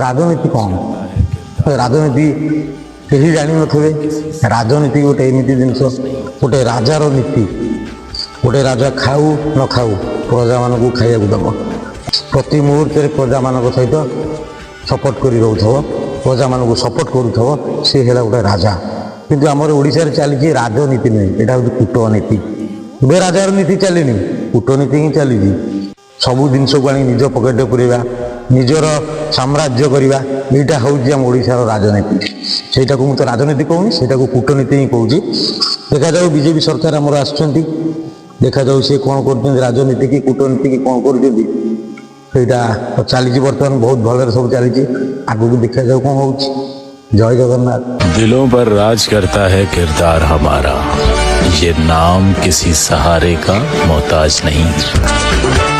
ରାଜନୀତି କ'ଣ? ରାଜନୀତି କେହି ଜାଣିନଥିବେ। ରାଜନୀତି ଗୋଟେ ଏମିତି ଜିନିଷ, ଗୋଟେ ରାଜାର ନୀତି। ଗୋଟେ ରାଜା ଖାଉ ନ ଖାଉ ପ୍ରଜାମାନଙ୍କୁ ଖାଇବାକୁ ଦେବ, ପ୍ରତି ମୁହୂର୍ତ୍ତରେ ପ୍ରଜାମାନଙ୍କ ସହିତ ସପୋର୍ଟ କରି ରହୁଥିବ, ପ୍ରଜାମାନଙ୍କୁ ସପୋର୍ଟ କରୁଥିବ, ସେ ହେଲା ଗୋଟେ ରାଜା। କିନ୍ତୁ ଆମର ଓଡ଼ିଶାରେ ଚାଲିଛି ରାଜନୀତି ନୁହେଁ, ଏଇଟା ହେଉଛି କୂଟନୀତି। ଏବେ ରାଜାର ନୀତି ଚାଲିନି, କୂଟନୀତି ହିଁ ଚାଲିଛି। ସବୁ ଜିନିଷକୁ ଆଣି ନିଜ ପକେଟରେ ପୁରେଇବା, ନିଜର ସାମ୍ରାଜ୍ୟ କରିବା, ଏଇଟା ହେଉଛି ଆମ ଓଡ଼ିଶାର ରାଜନୀତି। ସେଇଟାକୁ ମୁଁ ତ ରାଜନୀତି କହୁନି, ସେଇଟାକୁ କୂଟନୀତି ହିଁ କହୁଛି। ଦେଖାଯାଉ ବିଜେପି ସରକାର ଆମର ଆସୁଛନ୍ତି, ଦେଖାଯାଉ ସେ କ'ଣ କରୁଛନ୍ତି, ରାଜନୀତି କି କୂଟନୀତି କି କ'ଣ କରୁଛନ୍ତି। ସେଇଟା ଚାଲିଛି ବର୍ତ୍ତମାନ, ବହୁତ ଭଲରେ ସବୁ ଚାଲିଛି। ଆଗକୁ ଦେଖାଯାଉ କ'ଣ ହେଉଛି। जय जगन्नाथ। दिलों पर राज करता है किरदार हमारा, ये नाम किसी सहारे का मोहताज नहीं।